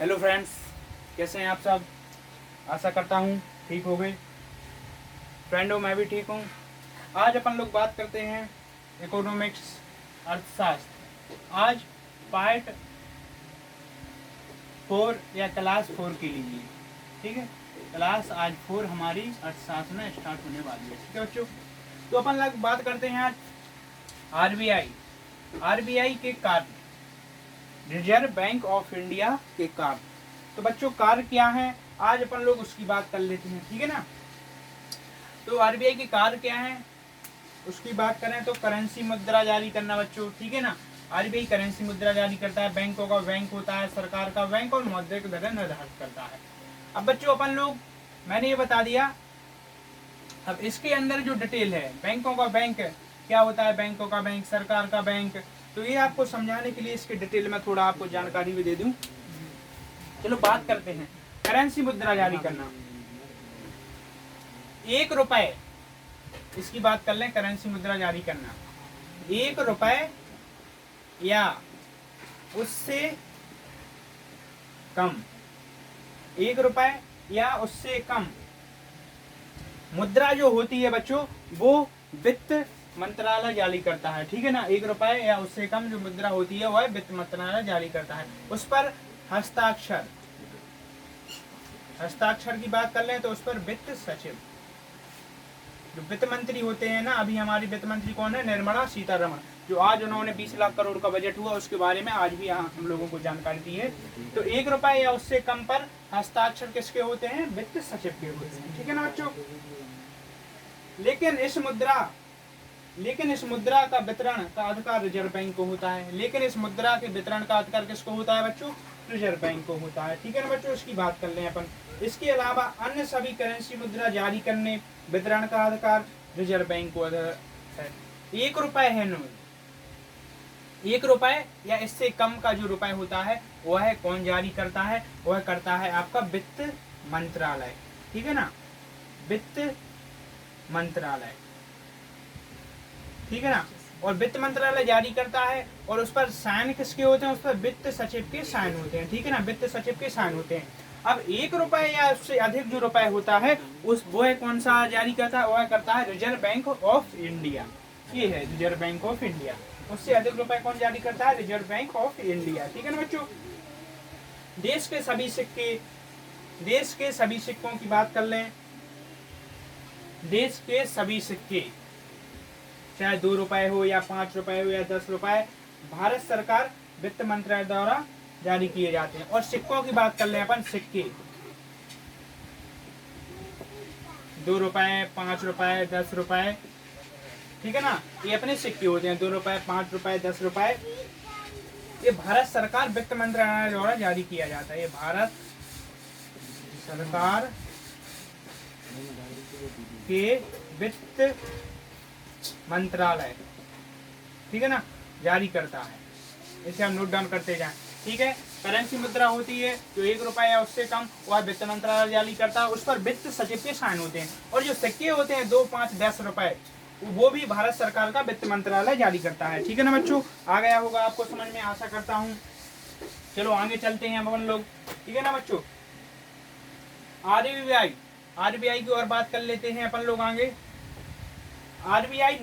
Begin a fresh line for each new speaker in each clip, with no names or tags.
Hello friends, कैसे हैं आप सब। आशा करता हूँ ठीक हो गए। फ्रेंडों, मैं भी ठीक हूँ। आज अपन लोग बात करते हैं इकोनॉमिक्स, अर्थशास्त्र। आज पार्ट 4 या क्लास 4 के लिए, ठीक है। क्लास आज 4 हमारी अर्थशास्त्र में स्टार्ट होने वाली है, ठीक है बच्चों। तो अपन लोग बात करते हैं आज आरबीआई के कार्य, रिजर्व बैंक ऑफ इंडिया के कार्य। तो बच्चों, कार्य क्या है, आज अपन लोग उसकी बात कर लेते हैं, ठीक है ना। तो आरबीआई के कार्य क्या है उसकी बात करें तो करेंसी मुद्रा जारी करना बच्चों, ठीक है ना। आरबीआई करेंसी मुद्रा जारी करता है, बैंकों का बैंक होता है, सरकार का बैंक, और मौद्रिक दर निर्धारित करता है। अब बच्चों अपन लोग, मैंने ये बता दिया। अब इसके अंदर जो डिटेल है, बैंकों का बैंक क्या होता है, बैंकों का बैंक, सरकार का बैंक, तो ये आपको समझाने के लिए इसके डिटेल में थोड़ा आपको जानकारी भी दे दूं। चलो बात करते हैं करेंसी मुद्रा जारी करना। 1 रुपए, इसकी बात कर लें, करेंसी मुद्रा जारी करना 1 रुपए या उससे कम, 1 रुपए या उससे कम मुद्रा जो होती है बच्चों, वो वित्त मंत्रालय जारी करता है, ठीक है ना। 1 रुपए या उससे कम जो मुद्रा होती है वह वित्त मंत्रालय जारी करता है। उस पर हस्ताक्षर की बात कर लें तो उस पर वित्त सचिव, जो वित्त मंत्री होते हैं ना, अभी हमारी वित्त मंत्री कौन है, निर्मला सीतारमण, जो आज उन्होंने 20 लाख करोड़ का बजट हुआ उसके बारे में आज भी हम लोगों को जानकारी दी है। तो 1 रुपए या उससे कम पर हस्ताक्षर किसके होते हैं, वित्त सचिव के होते हैं, ठीक है ना बच्चों। लेकिन इस मुद्रा का वितरण का अधिकार रिजर्व बैंक को होता है। लेकिन इस मुद्रा के वितरण का अधिकार किसको होता है बच्चों, रिजर्व बैंक को होता है, ठीक है ना बच्चों। इसकी बात कर लें अपन। इसके अलावा अन्य सभी करेंसी मुद्रा जारी करने, वितरण का अधिकार रिजर्व बैंक को है। 1 रुपए है नोट, 1 रुपए या इससे कम का जो रुपए होता है वह कौन जारी करता है, वह करता है आपका वित्त मंत्रालय, ठीक है ना, वित्त मंत्रालय, ठीक है ना। और वित्त मंत्रालय जारी करता है और उस पर साइन किसके होते हैं, उस पर वित्त सचिव के साइन होते हैं, ठीक है ना, वित्त सचिव के साइन होते हैं। अब 1 रुपए या उससे अधिक जो रुपए होता है उस वो कौन सा जारी करता है, वह करता है रिजर्व बैंक ऑफ इंडिया। ये है रिजर्व बैंक ऑफ इंडिया। उससे अधिक रुपए कौन जारी करता है, रिजर्व बैंक ऑफ इंडिया, ठीक है ना बच्चों। देश के सभी सिक्कों की बात कर लें। देश के सभी सिक्के, चाहे 2 रुपए हो या 5 रुपए हो या 10 रुपए, भारत सरकार वित्त मंत्रालय द्वारा जारी किए जाते हैं। और सिक्कों की बात कर लें अपन, सिक्के 2 रुपए, 5 रुपए, 10 रुपए, ठीक है ना, ये अपने सिक्के होते हैं। 2 रुपए, 5 रुपए, 10 रुपए, ये भारत सरकार वित्त मंत्रालय द्वारा जारी किया जाता है। ये भारत सरकार के वित्त मंत्रालय, ठीक है ना, जारी करता है। इसे हम नोट डाउन करते जाएं, ठीक है। करेंसी मुद्रा होती है जो 1 रुपए या उससे कम, वह वित्त मंत्रालय जारी करता है, उस पर वित्त सचिव के साइन होते हैं। और जो सिक्के होते हैं 2, 5, 10 रुपए, वो भी भारत सरकार का वित्त मंत्रालय जारी करता है, ठीक है ना बच्चों। आ गया होगा आपको समझ में, आशा करता हूँ। चलो आगे चलते हैं अपन लोग, ठीक है ना बच्चों। आरबीआई की और बात कर लेते हैं अपन लोग आगे। आरबीआई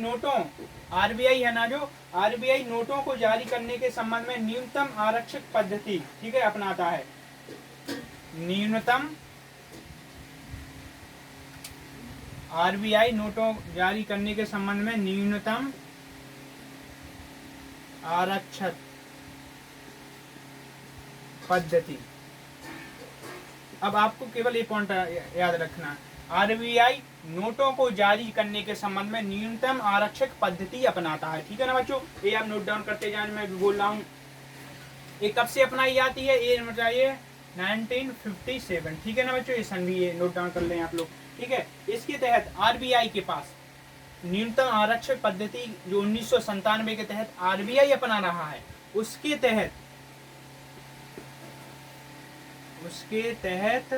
है ना, जो आरबीआई नोटों को जारी करने के संबंध में न्यूनतम आरक्षक पद्धति, ठीक है, अपनाता है। आरबीआई नोटों जारी करने के संबंध में न्यूनतम आरक्षक पद्धति। अब आपको केवल एक पॉइंट याद रखना, आरबीआई नोटों को जारी करने के संबंध में न्यूनतम आरक्षक पद्धति अपनाता है, ठीक है ना बच्चों। ये आप नोट डाउन करते जाए, मैं भी बोल रहा हूँ। ये कब से अपनाई जाती है, ये बताइए, 1957, ठीक है ना बच्चों। ये सन भी ये नोट डाउन कर लें आप लोग, ठीक है। इसके तहत आरबीआई के पास न्यूनतम आरक्षक पद्धति जो 1997 के तहत आरबीआई अपना रहा है, उसके तहत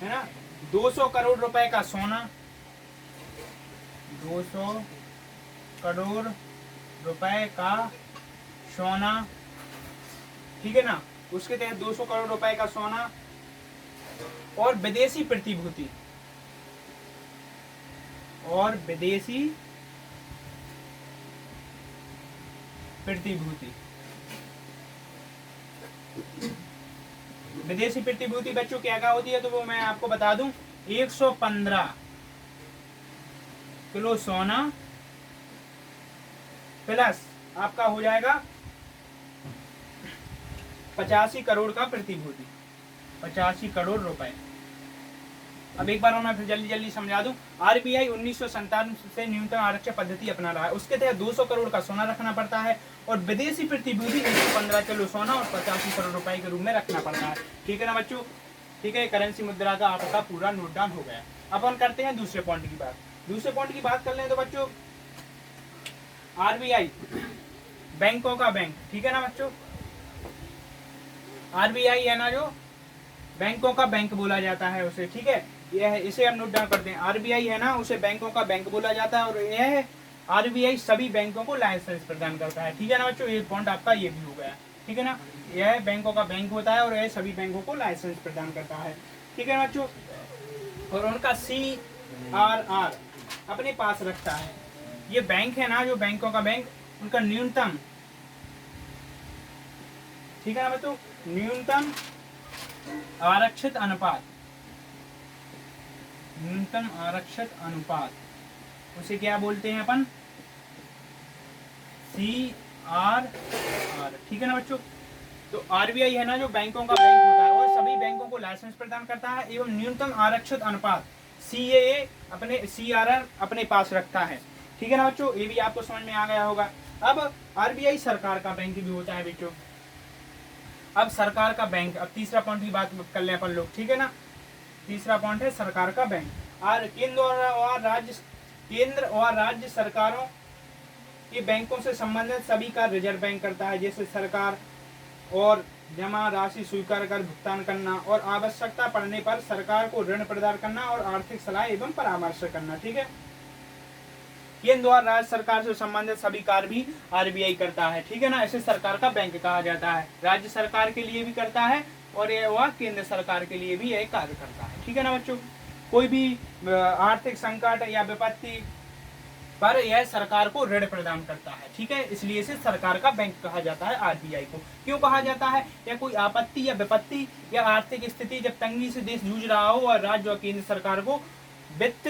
है ना, 200 करोड़ रुपए का सोना, 200 करोड़ रुपए का सोना, ठीक है ना, उसके तहत 200 करोड़ रुपए का सोना और विदेशी प्रतिभूति और विदेशी प्रतिभूति विदेशी प्रतिभूति बच्चों क्या क्या होती है, तो वो मैं आपको बता दूं। 115 किलो सोना प्लस आपका हो जाएगा 85 करोड़ का प्रतिभूति, 85 करोड़ रुपए। अब एक बार मैं फिर जल्दी जल्दी समझा दूं। आरबीआई 1997 से न्यूनतम आरक्षण पद्धति अपना रहा है। उसके तहत 200 करोड़ का सोना रखना पड़ता है और विदेशी प्रतिभूति 115 किलो सोना और 85 करोड़ रुपए के रूप में रखना पड़ता है। ठीक है ना बच्चों? ठीक है, करेंसी मुद्रा का आपका पूरा नोट डाउन हो गया। अब हम करते हैं दूसरे पॉइंट की बात। दूसरे पॉइंट की बात कर लें तो बच्चों, आरबीआई बैंकों का बैंक। ठीक है ना बच्चों? आरबीआई है ना जो बैंकों का बैंक बोला जाता है उसे। ठीक है, यह है, इसे हम नोट डाउन करते हैं। आरबीआई है ना, उसे बैंकों का बैंक बोला जाता है और यह आरबीआई सभी बैंकों को लाइसेंस प्रदान करता है। ठीक है ना बच्चों? ये पॉइंट आपका ये भी हो गया। ठीक है ना, यह बैंकों का बैंक होता है और यह सभी बैंकों को लाइसेंस प्रदान करता है। ठीक है ना बच्चों? और उनका CRR अपने पास रखता है। ये बैंक है ना जो बैंकों का बैंक, उनका न्यूनतम, ठीक है ना बच्चों, न्यूनतम आरक्षित अनुपात, न्यूनतम आरक्षित अनुपात, उसे क्या बोलते हैं अपन? CRR। ठीक है ना बच्चों? तो आरबीआई है ना जो बैंकों का बैंक होता है और सभी बैंकों को लाइसेंस प्रदान करता है एवं न्यूनतम आरक्षित अनुपात CRR अपने पास रखता है। ठीक है ना बच्चों? ये भी आपको समझ में आ गया होगा। अब आरबीआई सरकार का बैंक भी होता है बच्चों। अब सरकार का बैंक, अब तीसरा पॉइंट की बात कर लें अपन लोग। ठीक है ना, तीसरा पॉइंट है सरकार का बैंक। और केंद्र और राज्य सरकारों के बैंकों से संबंधित सभी का रिजर्व बैंक करता है, जैसे सरकार और जमा राशि स्वीकार कर भुगतान करना और आवश्यकता पड़ने पर सरकार को ऋण प्रदान करना और आर्थिक सलाह एवं परामर्श करना। ठीक है, केंद्र और राज्य सरकार से संबंधित सभी कार्य भी आरबीआई करता है। ठीक है ना, इसे सरकार का बैंक कहा जाता है। राज्य सरकार के लिए भी करता है और वह केंद्र सरकार के लिए भी यह कार्य करता है। ठीक है ना बच्चों? कोई भी आर्थिक संकट या विपत्ति पर यह सरकार को ऋण प्रदान करता है। ठीक है, इसलिए इसे सरकार का बैंक कहा जाता है। आरबीआई को क्यों कहा जाता है? या कोई आपत्ति या विपत्ति या आर्थिक स्थिति जब तंगी से देश जूझ रहा हो और राज्य और केंद्र सरकार को वित्त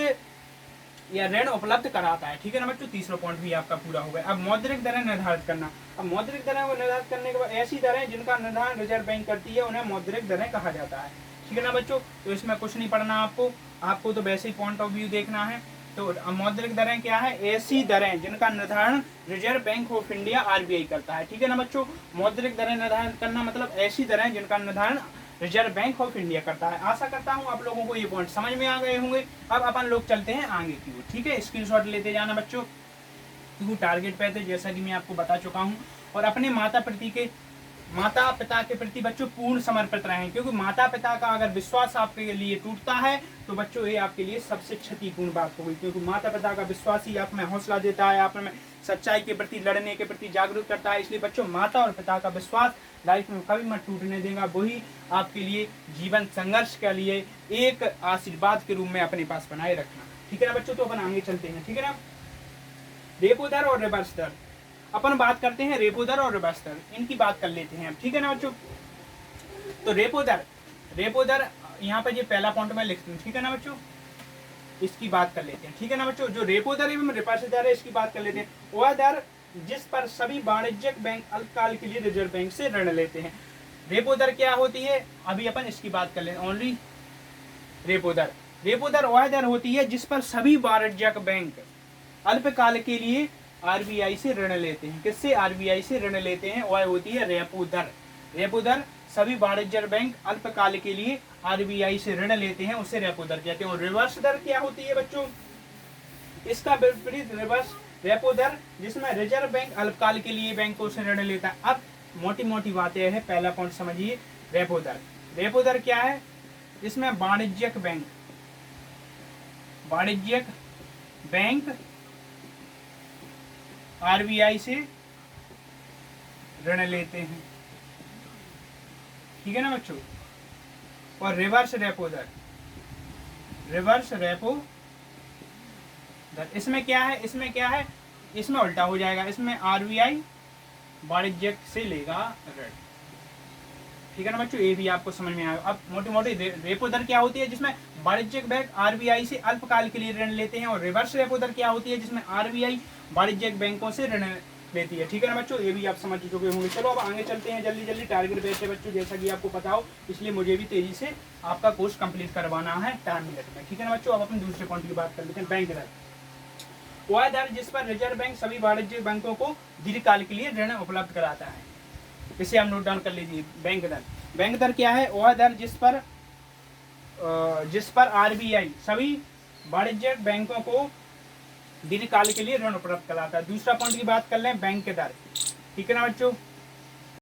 या ऋण उपलब्ध कराता है। ठीक है ना बच्चों? तीसरा पॉइंट भी आपका पूरा हो गया। अब मौद्रिक दरें निर्धारित करना। अब मौद्रिक दरें को निर्धारित करने के बाद ऐसी दरें जिनका निर्धारण रिजर्व बैंक करती है उन्हें मौद्रिक दरें कहा जाता है। ठीक है ना बच्चों? तो इसमें कुछ नहीं पढ़ना आपको तो वैसे ही पॉइंट ऑफ व्यू देखना है। तो मौद्रिक दरें क्या है? ऐसी दरें जिनका निर्धारण reserve bank of India RBI करता है। ठीक है ना बच्चों? मौद्रिक दरें निर्धारित करना मतलब ऐसी दरें जिनका निर्धारण रिजर्व बैंक ऑफ इंडिया करता है। आशा करता हूं आप लोगों को ये पॉइंट समझ में आ गए होंगे। अब अपन लोग चलते हैं आगे की ओर। ठीक है, स्क्रीनशॉट लेते जाना बच्चों, क्योंकि टारगेट पे थे जैसा कि मैं आपको बता चुका हूं। और अपने माता पिता के प्रति बच्चों पूर्ण समर्पित रहें, क्योंकि माता पिता का अगर विश्वास आपके लिए टूटता है तो बच्चों ये आपके लिए सबसे क्षतिपूर्ण बात होगी। क्योंकि माता पिता का विश्वास ही आप में हौसला देता है, आप में सच्चाई के प्रति, लड़ने के प्रति जागरूक करता है। इसलिए बच्चों माता और पिता का विश्वास लाइफ में कभी मत टूटने देगा। वही आपके लिए जीवन संघर्ष के लिए एक आशीर्वाद के रूप में अपने पास बनाए रखना। ठीक है ना बच्चों? तो अपन आगे चलते हैं। ठीक है ना, रेपो दर और रिवर्स दर, अपन बात करते हैं रेपो दर और रिवर्स दर, इनकी बात कर लेते हैं। ठीक है ना बच्चों? तो रेपो दर यहाँ पर ये पहला पॉइंट में लिखती हूँ। ठीक है ना बच्चों? इसकी बात कर लेते हैं। ठीक है ना बच्चों? जो रेपो दर एवं रिवर्स दर है इसकी बात कर लेते हैं। वह दर जिस पर सभी वाणिज्यिक बैंक अल्पकाल के लिए रिजर्व बैंक से ऋण लेते हैं। रेपो दर क्या होती है? अभी अपन इसकी बात कर लें। ओनली रेपो दर वह दर होती है जिस पर सभी वाणिज्यिक बैंक अल्पकाल के लिए आरबीआई से ऋण लेते हैं। किससे? आरबीआई से ऋण लेते हैं, वह होती है रेपो दर। रेपो दर सभी वाणिज्यिक बैंक अल्पकाल के लिए आरबीआई से ऋण लेते हैं, उसे रेपो दर कहते हैं। और रिवर्स दर क्या होती है बच्चों? इसका विपरीत रिवर्स रेपो दर, जिसमें रिजर्व बैंक अल्पकाल के लिए बैंकों से ऋण लेता है। अब मोटी मोटी बातें हैं, पहला पॉइंट समझिए। रेपो दर क्या है? इसमें वाणिज्यिक बैंक आरबीआई से ऋण लेते हैं। ठीक है ना बच्चों। और रिवर्स रेपो दर, रिवर्स रेपो दर, इसमें क्या है, इसमें क्या है, इसमें उल्टा हो जाएगा, इसमें आरबीआई वाणिज्यिक से लेगा ऋण। ठीक है ना बच्चों, ये भी आपको समझ में आया। अब मोटी मोटी रेपो दर क्या होती है, जिसमें वाणिज्यिक बैंक आरबीआई से अल्पकाल के लिए ऋण लेते हैं, और रिवर्स रेपो दर क्या होती है, जिसमें आरबीआई वाणिज्यिक बैंकों से ऋण लेती है। ठीक है ना बच्चों, ये भी आप समझ चुके होंगे। चलो अब आगे चलते हैं जल्दी जल्दी। टारगेट बेस्ड है बच्चों, जैसा कि आपको पता हो, इसलिए मुझे भी तेजी से आपका कोर्स कंप्लीट करवाना है 10 मिनट में। ठीक है ना बच्चों, अब अपन दूसरे पॉइंट की बात कर लेते हैं, बैंक दर। वह दर जिस पर रिजर्व बैंक सभी वाणिज्यिक बैंकों को दीर्घकाल के लिए ऋण उपलब्ध कराता है, इसे आप नोट डाउन कर लीजिए। बैंक दर, बैंक दर क्या है, वह दर जिस पर आरबीआई सभी वाणिज्यिक बैंकों को दीर्घकाल के लिए ऋण उपलब्ध कराता है। दूसरा पॉइंट की बात कर लें, बैंक दर। ठीक है ना बच्चों,